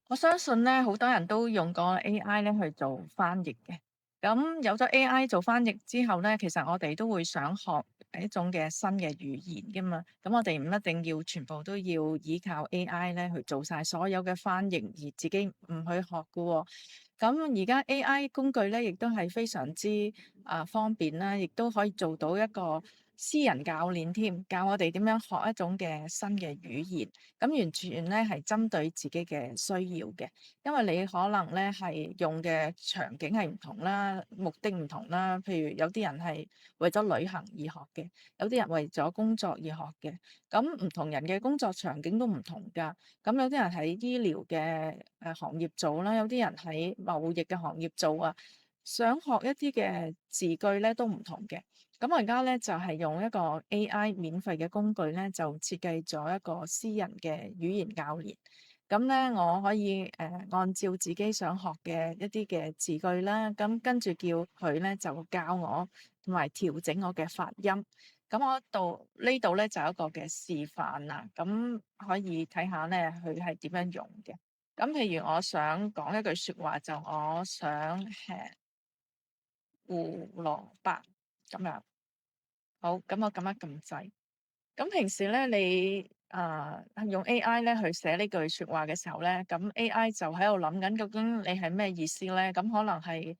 我相信咧，好多人都用過 AI 咧去做翻譯嘅。咁有咗 AI 做翻譯之後咧，其實我哋都會想學一種嘅新嘅語言噶嘛。咁我哋唔一定要全部都要依靠 AI 咧去做晒所有嘅翻譯，而自己唔去學噶喎。咁而家 AI 工具咧，亦都係非常之方便啦，亦都可以做到一個私人教練添，教我哋點樣學一種嘅新嘅語言。咁完全咧係針對自己嘅需要嘅，因為你可能咧係用嘅場景係唔同啦，目的唔同啦。譬如有啲人係為咗旅行而學嘅，有啲人為咗工作而學嘅。咁唔同人嘅工作場景都唔同㗎。咁有啲人喺醫療嘅行業做啦，有啲人喺貿易嘅行業做啊，想學一啲嘅字句咧都唔同嘅。咁我而家咧就係用一個 AI 免費嘅工具咧，就設計咗一個私人嘅語言教練。咁咧我可以按照自己想學嘅一啲嘅字句啦，咁跟住叫佢咧就教我同埋調整我嘅發音。咁我呢度咧就有一個嘅示範啦，咁可以睇下咧佢係點樣用嘅。咁譬如我想講一句説話，就我想吃胡蘿蔔咁樣。好，咁我撳一撳掣。咁平時咧，你用 AI 咧去寫呢句説話嘅時候咧，咁 AI 就喺度諗緊究竟你係咩意思咧？咁可能係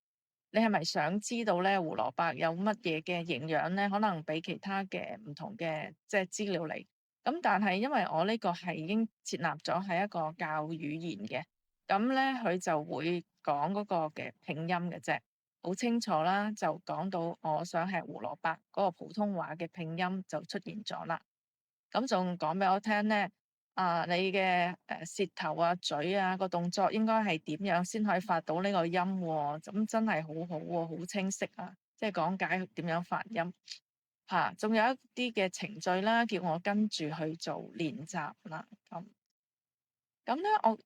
你係咪想知道咧胡蘿蔔有乜嘢嘅營養咧？可能俾其他嘅唔同嘅即係資料你。咁但係因為我呢個係已經設立咗係一個教語言嘅，咁咧佢就會講嗰個嘅拼音嘅啫。好清楚啦，就講到我想吃胡蘿蔔嗰個普通話嘅拼音就出現咗啦。咁仲講俾我聽咧，你嘅舌頭啊、嘴啊個動作應該係點樣先可以發到呢個音喎？咁真係好好喎，好清晰啊！即係講解點樣發音嚇，仲有一啲嘅程序啦，叫我跟住去做練習啦。咁咧，我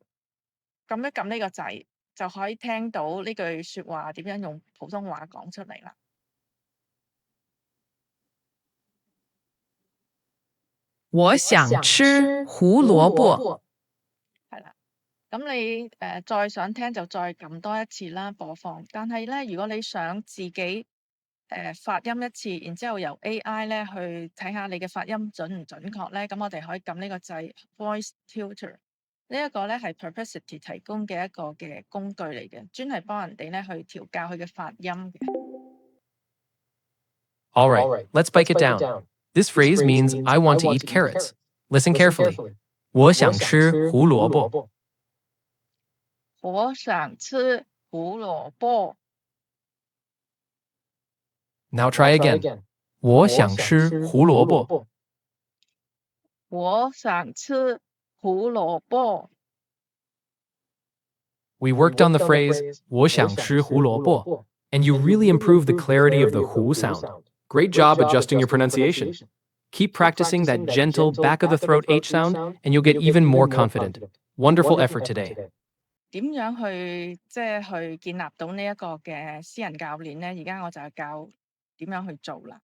撳一撳呢個掣，就可以聽到呢句説話點樣用普通話講出嚟啦。我想吃胡蘿蔔。係啦。咁你再想聽就再撳多一次啦，播放。但係咧，如果你想自己發音一次，然之後由 AI 咧去睇下你嘅發音準唔準確咧，咁我哋可以撳呢個掣 Voice Tutor。呢一個咧係 Perplexity 提供嘅一個嘅工具嚟嘅，專係幫人哋咧去調教佢嘅發音嘅。All right, let's break it down. This phrase means I want to eat carrots. Listen carefully. 我想吃胡萝卜.我想吃胡蘿蔔。Now try again. 我想吃胡萝卜.我想吃胡蘿蔔。We worked on the phrase 我想吃胡萝卜, and you really improved the clarity of the hu sound. Great job adjusting your pronunciation. Keep practicing that gentle back of the throat H sound, and you'll get even more confident. Wonderful effort today. 點樣去即係去建立到呢一個嘅私人教練咧？而家我就係教點樣去做啦。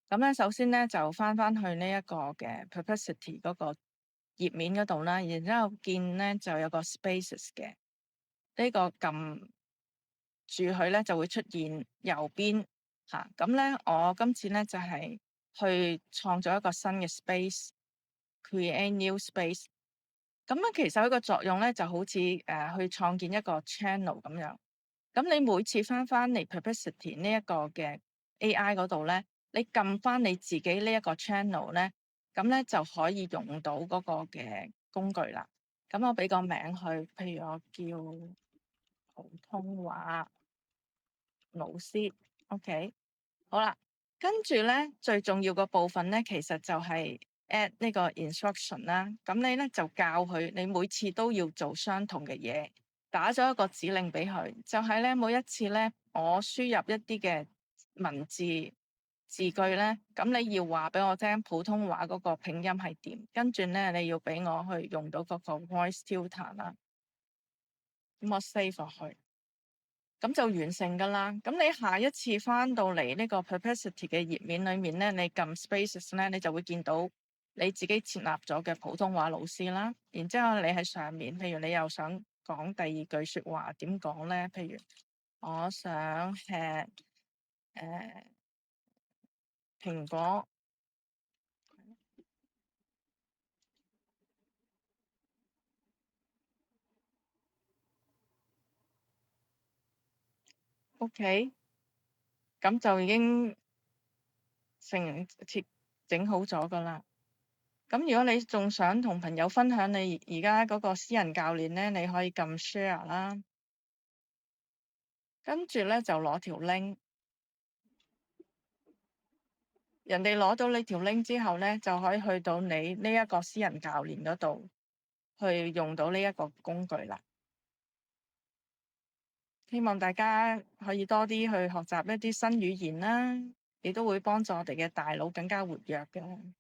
咁咧，首先咧就翻去呢一個嘅 Perplexity 嗰個頁面嗰度啦，然之後見咧就有個 Spaces 嘅，呢個撳住佢咧就會出現右邊嚇。咁咧我今次咧就係去創造一個新嘅 space，create new space。咁咧其實佢個作用咧就好似去創建一個 channel 咁樣。咁你每次翻嚟 Perplexity 呢一個嘅 AI 嗰度咧，你撳翻你自己呢一個 channel 咧，咁咧就可以用到嗰個嘅工具啦。咁我俾個名佢，譬如我叫普通話老師，OK，好啦。跟住咧最重要個部分咧，其實就係 add 呢個 instruction 啦。咁你咧就教佢，你每次都要做相同嘅嘢，打咗一個指令俾佢，就係咧每一次咧我輸入一啲嘅文字字句咧，咁你要話俾我聽普通話嗰個拼音係點，跟住咧你要俾我去用到嗰個 voice tutor 啦。咁我 save 落去。咁就完成㗎啦。咁你下一次翻到嚟呢個 Perplexity 嘅頁面裏面咧，你撳 Spaces 咧，你就會見到你自己設立咗嘅普通話老師啦，然之後你喺上面，譬如你又想講第二句説話，點講咧？譬如我想吃蘋果。OK，咁就已經整好咗㗎啦。咁如果你仲想同朋友分享你而家嗰個私人教練咧，你可以撳 share 啦，跟住咧就攞條 link，人哋攞到你條 link 之後咧，就可以去到你呢一個私人教練嗰度去用到呢一個工具啦。希望大家可以多啲去學習一啲新語言啦，亦都會幫助我哋嘅大腦更加活躍嘅。